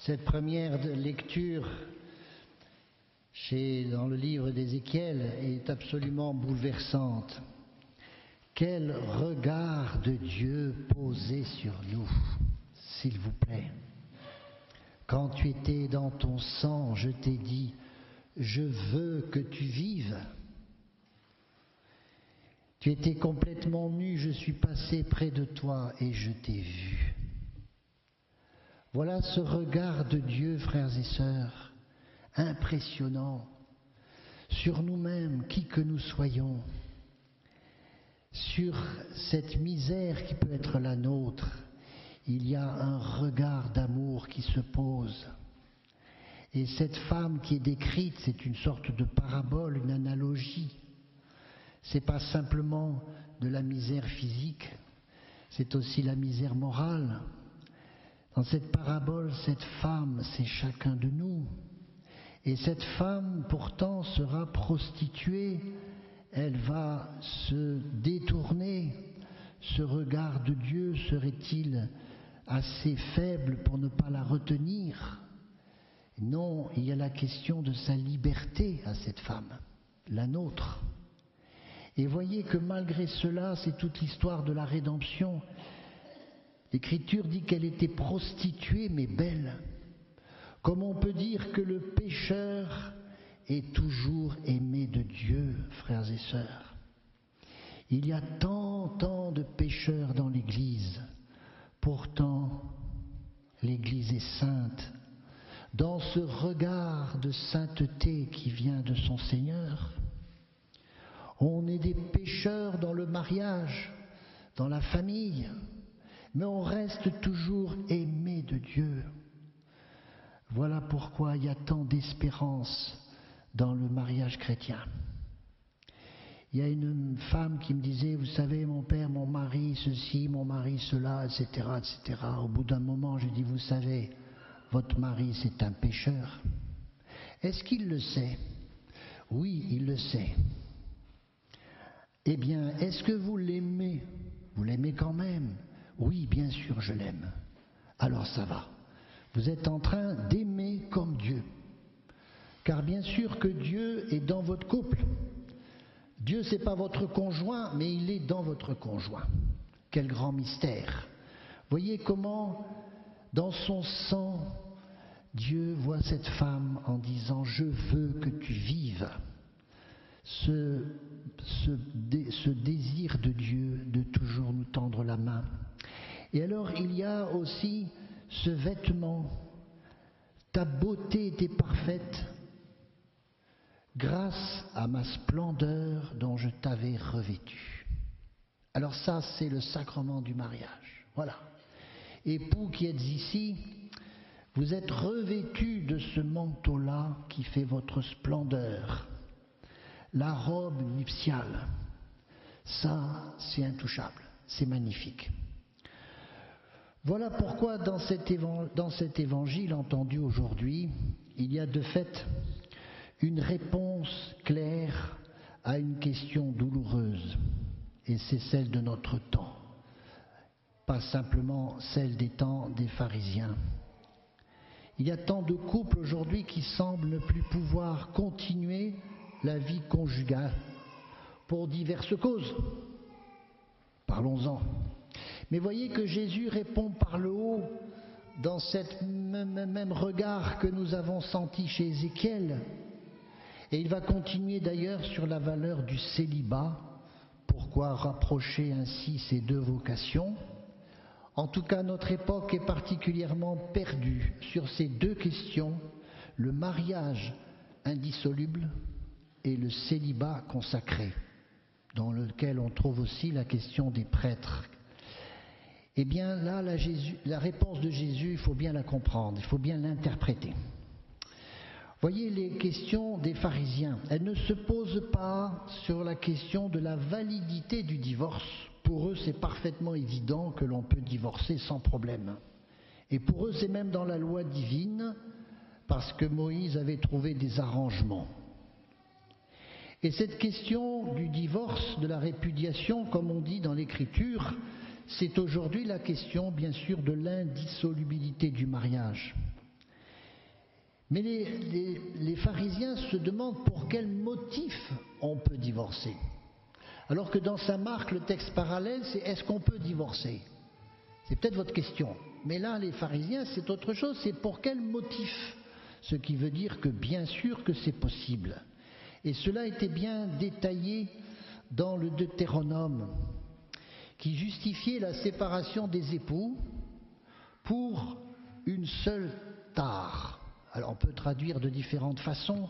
Cette première lecture dans le livre d'Ézéchiel est absolument bouleversante. Quel regard de Dieu posé sur nous, s'il vous plaît. Quand tu étais dans ton sang, je t'ai dit, je veux que tu vives. Tu étais complètement nu, je suis passé près de toi et je t'ai vu. Voilà ce regard de Dieu, frères et sœurs, impressionnant, sur nous-mêmes, qui que nous soyons, sur cette misère qui peut être la nôtre. Il y a un regard d'amour qui se pose. Et cette femme qui est décrite, c'est une sorte de parabole, une analogie. C'est pas simplement de la misère physique, c'est aussi la misère morale. Dans cette parabole, cette femme, c'est chacun de nous. Et cette femme, pourtant, sera prostituée. Elle va se détourner. Ce regard de Dieu serait-il assez faible pour ne pas la retenir? Non, il y a la question de sa liberté à cette femme, la nôtre. Et voyez que malgré cela, c'est toute l'histoire de la rédemption. L'Écriture dit qu'elle était prostituée mais belle. Comme on peut dire que le pécheur est toujours aimé de Dieu, frères et sœurs. Il y a tant de pécheurs dans l'Église. Pourtant, l'Église est sainte. Dans ce regard de sainteté qui vient de son Seigneur, on est des pécheurs dans le mariage, dans la famille, mais on reste toujours aimé de Dieu. Voilà pourquoi il y a tant d'espérance dans le mariage chrétien. Il y a une femme qui me disait, vous savez, mon père, mon mari ceci, mon mari cela, etc., etc. Au bout d'un moment, je dis, vous savez, votre mari c'est un pécheur. Est-ce qu'il le sait? Oui, il le sait. Eh bien, est-ce que vous l'aimez? Vous l'aimez quand même? Oui, bien sûr, je l'aime. Alors ça va. Vous êtes en train d'aimer comme Dieu. Car bien sûr que Dieu est dans votre couple. Dieu, c'est pas votre conjoint, mais il est dans votre conjoint. Quel grand mystère. Voyez comment, dans son sang, Dieu voit cette femme en disant « Je veux que tu vives ». Ce désir de Dieu de toujours nous tendre la main. Et alors il y a aussi ce vêtement. Ta beauté était parfaite grâce à ma splendeur dont je t'avais revêtu. Alors ça, c'est le sacrement du mariage. Voilà. Époux qui êtes ici, vous êtes revêtus de ce manteau-là qui fait votre splendeur. La robe nuptiale, ça c'est intouchable, c'est magnifique. Voilà pourquoi dans cet évangile entendu aujourd'hui, il y a de fait une réponse claire à une question douloureuse, et c'est celle de notre temps, pas simplement celle des temps des pharisiens. Il y a tant de couples aujourd'hui qui semblent ne plus pouvoir continuer la vie conjugale pour diverses causes. Parlons-en. Mais voyez que Jésus répond par le haut dans cet même regard que nous avons senti chez Ézéchiel. Et il va continuer d'ailleurs sur la valeur du célibat. Pourquoi rapprocher ainsi ces deux vocations? En tout cas, notre époque est particulièrement perdue sur ces deux questions, le mariage indissoluble et le célibat consacré, dans lequel on trouve aussi la question des prêtres. Eh bien là, la réponse de Jésus, il faut bien la comprendre, il faut bien l'interpréter. Voyez les questions des pharisiens, elles ne se posent pas sur la question de la validité du divorce. Pour eux, c'est parfaitement évident que l'on peut divorcer sans problème. Et pour eux, c'est même dans la loi divine, parce que Moïse avait trouvé des arrangements. Et cette question du divorce, de la répudiation, comme on dit dans l'Écriture, c'est aujourd'hui la question, bien sûr, de l'indissolubilité du mariage. Mais les pharisiens se demandent pour quel motif on peut divorcer. Alors que dans Saint Marc, le texte parallèle, c'est est-ce qu'on peut divorcer? C'est peut-être votre question. Mais là, les pharisiens, c'est autre chose, c'est pour quel motif? Ce qui veut dire que bien sûr que c'est possible. Et cela était bien détaillé dans le Deutéronome, qui justifiait la séparation des époux pour une seule tare. Alors on peut traduire de différentes façons,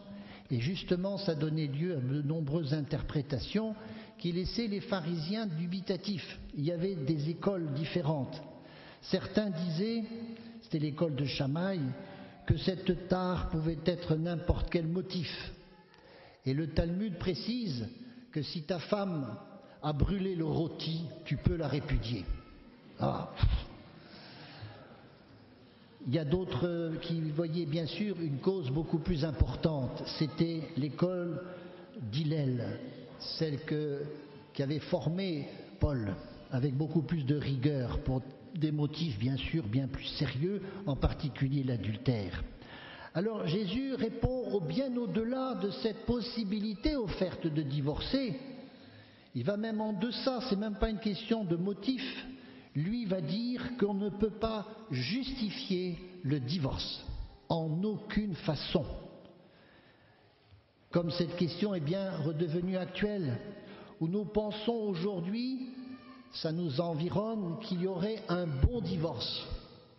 et justement ça donnait lieu à de nombreuses interprétations qui laissaient les pharisiens dubitatifs. Il y avait des écoles différentes. Certains disaient, c'était l'école de Chamaï, que cette tare pouvait être n'importe quel motif. Et le Talmud précise que si ta femme a brûlé le rôti, tu peux la répudier. Ah. Il y a d'autres qui voyaient bien sûr une cause beaucoup plus importante. C'était l'école d'Hillel, celle qui avait formé Paul, avec beaucoup plus de rigueur, pour des motifs bien sûr bien plus sérieux, en particulier l'adultère. Alors Jésus répond bien au-delà de cette possibilité offerte de divorcer. Il va même en deçà, c'est même pas une question de motif. Lui va dire qu'on ne peut pas justifier le divorce, en aucune façon. Comme cette question est bien redevenue actuelle, où nous pensons aujourd'hui, ça nous environne, qu'il y aurait un bon divorce.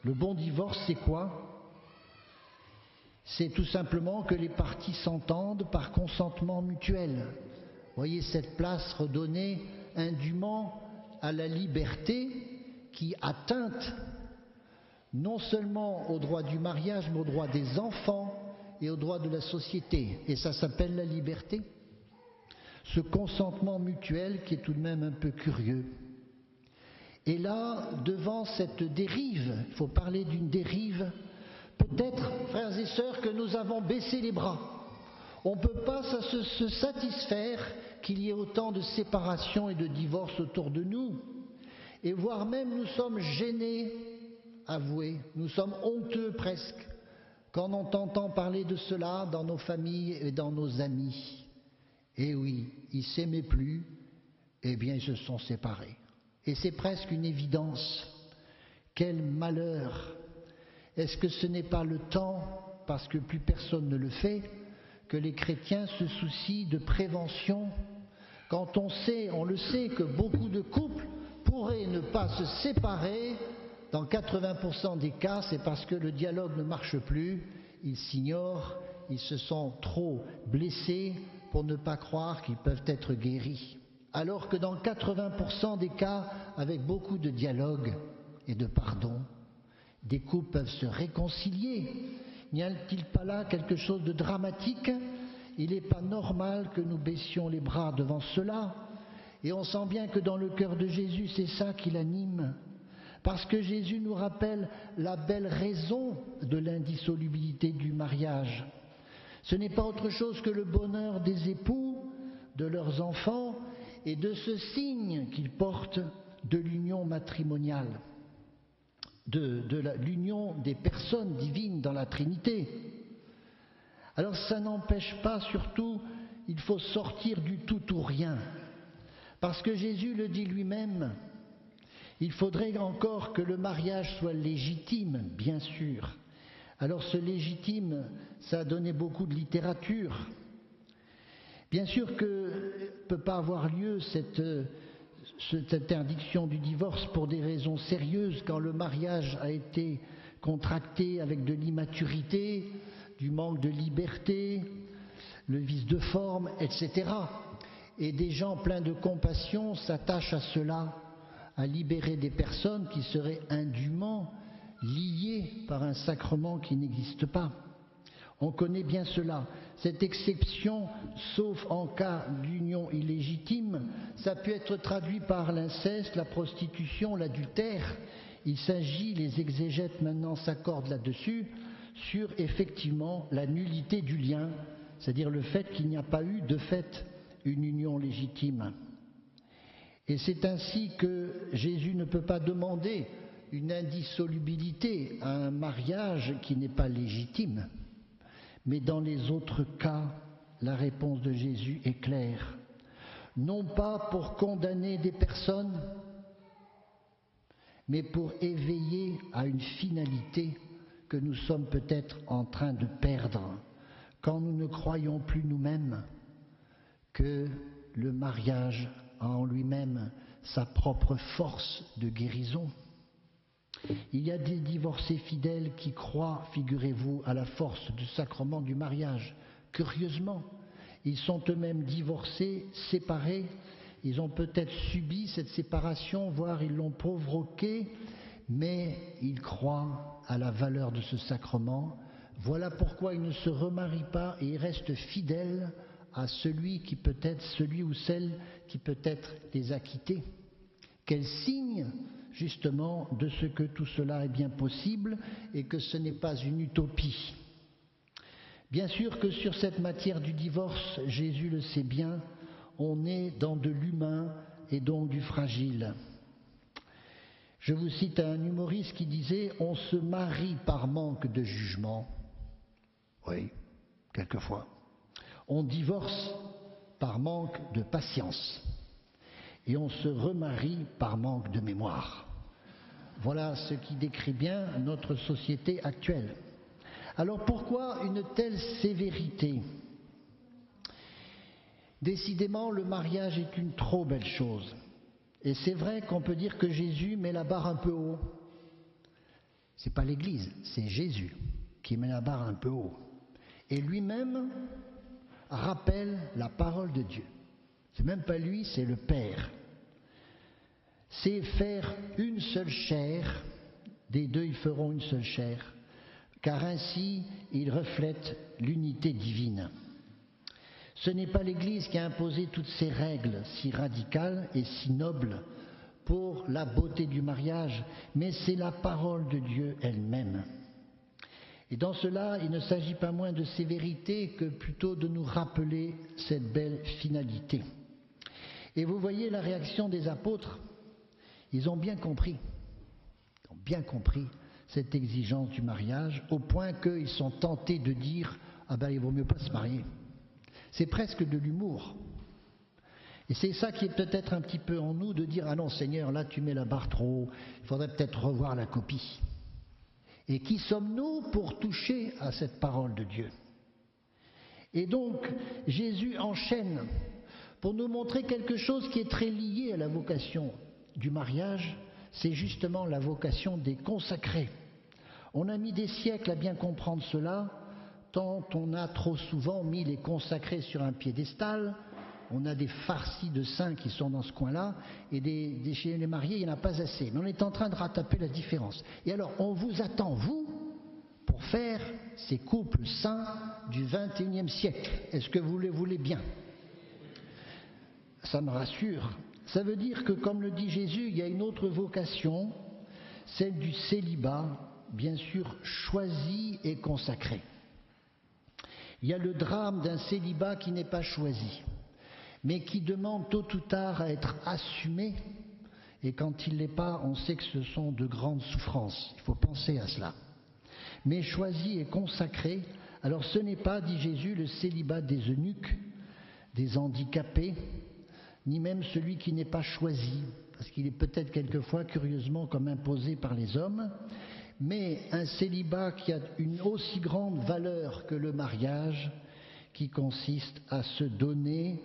Le bon divorce, c'est quoi? C'est tout simplement que les parties s'entendent par consentement mutuel. Voyez cette place redonnée indûment à la liberté qui atteinte non seulement au droit du mariage, mais au droit des enfants et au droit de la société. Et ça s'appelle la liberté. Ce consentement mutuel qui est tout de même un peu curieux. Et là, devant cette dérive, il faut parler d'une dérive, peut-être, frères et sœurs, que nous avons baissé les bras. On ne peut pas se satisfaire qu'il y ait autant de séparations et de divorces autour de nous. Et voire même nous sommes gênés, avouez, nous sommes honteux presque, quand on entend parler de cela dans nos familles et dans nos amis. Et oui, ils ne s'aimaient plus, eh bien ils se sont séparés. Et c'est presque une évidence. Quel malheur! Est-ce que ce n'est pas le temps, parce que plus personne ne le fait, que les chrétiens se soucient de prévention? Quand on le sait, que beaucoup de couples pourraient ne pas se séparer, dans 80% des cas, c'est parce que le dialogue ne marche plus, ils s'ignorent, ils se sont trop blessés pour ne pas croire qu'ils peuvent être guéris. Alors que dans 80% des cas, avec beaucoup de dialogue et de pardon, des couples peuvent se réconcilier. N'y a-t-il pas là quelque chose de dramatique? Il n'est pas normal que nous baissions les bras devant cela. Et on sent bien que dans le cœur de Jésus, c'est ça qui l'anime. Parce que Jésus nous rappelle la belle raison de l'indissolubilité du mariage. Ce n'est pas autre chose que le bonheur des époux, de leurs enfants et de ce signe qu'ils portent de l'union matrimoniale, de l'union des personnes divines dans la Trinité. Alors ça n'empêche pas, surtout, il faut sortir du tout ou rien. Parce que Jésus le dit lui-même, il faudrait encore que le mariage soit légitime, bien sûr. Alors ce légitime, ça a donné beaucoup de littérature. Bien sûr que ne peut pas avoir lieu cette interdiction du divorce pour des raisons sérieuses quand le mariage a été contracté avec de l'immaturité, du manque de liberté, le vice de forme, etc. Et des gens pleins de compassion s'attachent à cela, à libérer des personnes qui seraient indûment liées par un sacrement qui n'existe pas. On connaît bien cela. Cette exception, sauf en cas d'union illégitime, ça peut être traduit par l'inceste, la prostitution, l'adultère. Il s'agit, les exégètes maintenant s'accordent là-dessus, sur effectivement la nullité du lien, c'est-à-dire le fait qu'il n'y a pas eu de fait une union légitime. Et c'est ainsi que Jésus ne peut pas demander une indissolubilité à un mariage qui n'est pas légitime. Mais dans les autres cas, la réponse de Jésus est claire. Non pas pour condamner des personnes, mais pour éveiller à une finalité que nous sommes peut-être en train de perdre quand nous ne croyons plus nous-mêmes que le mariage a en lui-même sa propre force de guérison. Il y a des divorcés fidèles qui croient, figurez-vous, à la force du sacrement du mariage. Curieusement, ils sont eux-mêmes divorcés, séparés, ils ont peut-être subi cette séparation, voire ils l'ont provoquée, mais ils croient à la valeur de ce sacrement. Voilà pourquoi ils ne se remarient pas et ils restent fidèles à celui ou celle qui peut-être les a quittés. Quel signe, justement, de ce que tout cela est bien possible et que ce n'est pas une utopie. Bien sûr que sur cette matière du divorce, Jésus le sait bien, on est dans de l'humain et donc du fragile. Je vous cite un humoriste qui disait « On se marie par manque de jugement ». Oui, quelquefois. On divorce par manque de patience. Et on se remarie par manque de mémoire. Voilà ce qui décrit bien notre société actuelle. Alors pourquoi une telle sévérité ? Décidément, le mariage est une trop belle chose. Et c'est vrai qu'on peut dire que Jésus met la barre un peu haut. C'est pas l'Église, c'est Jésus qui met la barre un peu haut. Et lui-même rappelle la parole de Dieu. C'est même pas lui, c'est le Père. C'est faire une seule chair, des deux ils feront une seule chair, car ainsi ils reflètent l'unité divine. Ce n'est pas l'Église qui a imposé toutes ces règles si radicales et si nobles pour la beauté du mariage, mais c'est la parole de Dieu elle-même. Et dans cela, il ne s'agit pas moins de sévérité que plutôt de nous rappeler cette belle finalité. Et vous voyez la réaction des apôtres, ils ont bien compris cette exigence du mariage, au point qu'ils sont tentés de dire « Ah ben il vaut mieux pas se marier ». C'est presque de l'humour. Et c'est ça qui est peut-être un petit peu en nous, de dire « Ah non Seigneur, là tu mets la barre trop haut, il faudrait peut-être revoir la copie ». Et qui sommes-nous pour toucher à cette parole de Dieu ? Et donc, Jésus enchaîne pour nous montrer quelque chose qui est très lié à la vocation du mariage, c'est justement la vocation des consacrés. On a mis des siècles à bien comprendre cela, tant on a trop souvent mis les consacrés sur un piédestal. On a des farcis de saints qui sont dans ce coin-là, et chez les mariés, il n'y en a pas assez. Mais on est en train de rattraper la différence. Et alors, on vous attend, vous, pour faire ces couples saints du XXIe siècle. Est-ce que vous le voulez bien ? Ça me rassure. Ça veut dire que, comme le dit Jésus, il y a une autre vocation, celle du célibat, bien sûr choisi et consacré. Il y a le drame d'un célibat qui n'est pas choisi, mais qui demande tôt ou tard à être assumé, et quand il ne l'est pas, on sait que ce sont de grandes souffrances. Il faut penser à cela. Mais choisi et consacré, alors ce n'est pas, dit Jésus, le célibat des eunuques, des handicapés, ni même celui qui n'est pas choisi, parce qu'il est peut-être quelquefois curieusement comme imposé par les hommes, mais un célibat qui a une aussi grande valeur que le mariage, qui consiste à se donner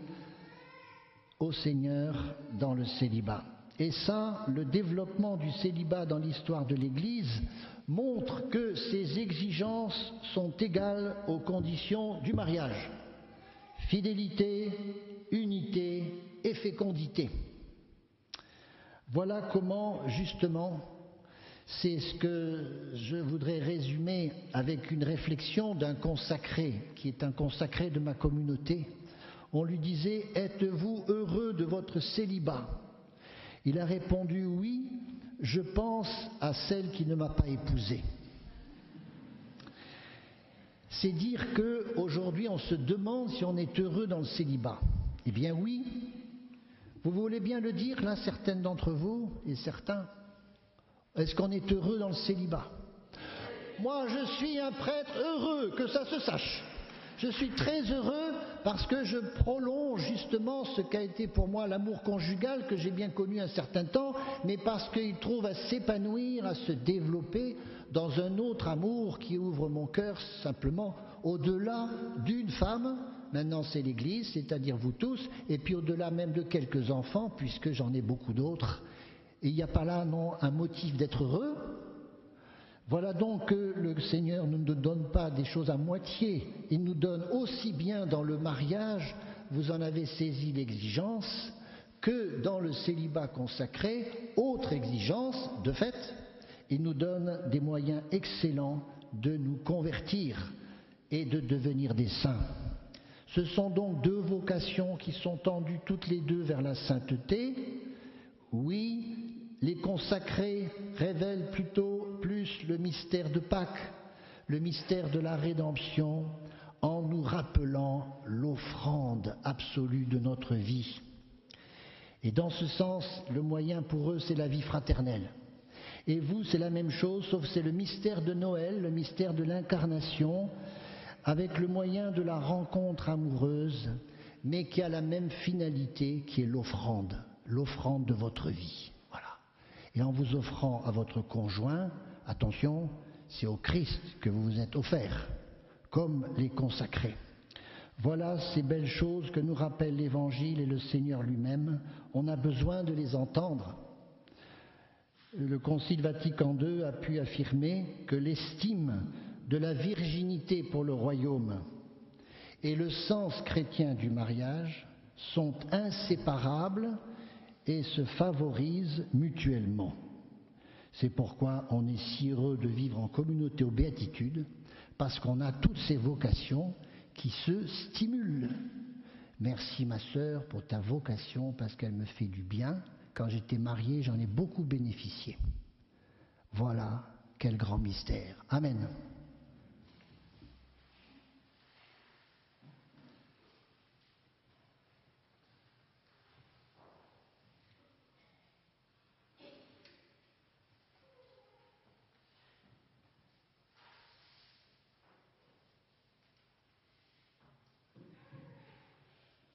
au Seigneur dans le célibat. Et ça, le développement du célibat dans l'histoire de l'Église montre que ces exigences sont égales aux conditions du mariage. Fidélité, unité et fécondité. Voilà comment, justement, c'est ce que je voudrais résumer avec une réflexion d'un consacré, qui est un consacré de ma communauté. On lui disait « Êtes-vous heureux de votre célibat ?» Il a répondu « Oui, je pense à celle qui ne m'a pas épousé. » C'est dire qu'aujourd'hui on se demande si on est heureux dans le célibat. Eh bien oui, vous voulez bien le dire là, certaines d'entre vous et certains. Est-ce qu'on est heureux dans le célibat ? Moi je suis un prêtre heureux, que ça se sache. Je suis très heureux parce que je prolonge justement ce qu'a été pour moi l'amour conjugal que j'ai bien connu un certain temps, mais parce qu'il trouve à s'épanouir, à se développer dans un autre amour qui ouvre mon cœur simplement au-delà d'une femme. Maintenant c'est l'Église, c'est-à-dire vous tous, et puis au-delà même de quelques enfants, puisque j'en ai beaucoup d'autres. Et il n'y a pas là non un motif d'être heureux. Voilà donc que le Seigneur ne nous donne pas des choses à moitié, il nous donne aussi bien dans le mariage, vous en avez saisi l'exigence, que dans le célibat consacré, autre exigence, de fait, il nous donne des moyens excellents de nous convertir et de devenir des saints. Ce sont donc deux vocations qui sont tendues toutes les deux vers la sainteté. Oui, les consacrés révèlent plutôt plus le mystère de Pâques, le mystère de la rédemption, en nous rappelant l'offrande absolue de notre vie. Et dans ce sens, le moyen pour eux, c'est la vie fraternelle. Et vous, c'est la même chose, sauf c'est le mystère de Noël, le mystère de l'incarnation, avec le moyen de la rencontre amoureuse, mais qui a la même finalité, qui est l'offrande de votre vie. Voilà. Et en vous offrant à votre conjoint, attention, c'est au Christ que vous vous êtes offert, comme les consacrés. Voilà ces belles choses que nous rappelle l'Évangile et le Seigneur lui-même. On a besoin de les entendre. Le Concile Vatican II a pu affirmer que l'estime de la virginité pour le royaume et le sens chrétien du mariage sont inséparables et se favorisent mutuellement. C'est pourquoi on est si heureux de vivre en communauté aux béatitudes, parce qu'on a toutes ces vocations qui se stimulent. Merci ma sœur pour ta vocation, parce qu'elle me fait du bien. Quand j'étais marié, j'en ai beaucoup bénéficié. Voilà, quel grand mystère. Amen.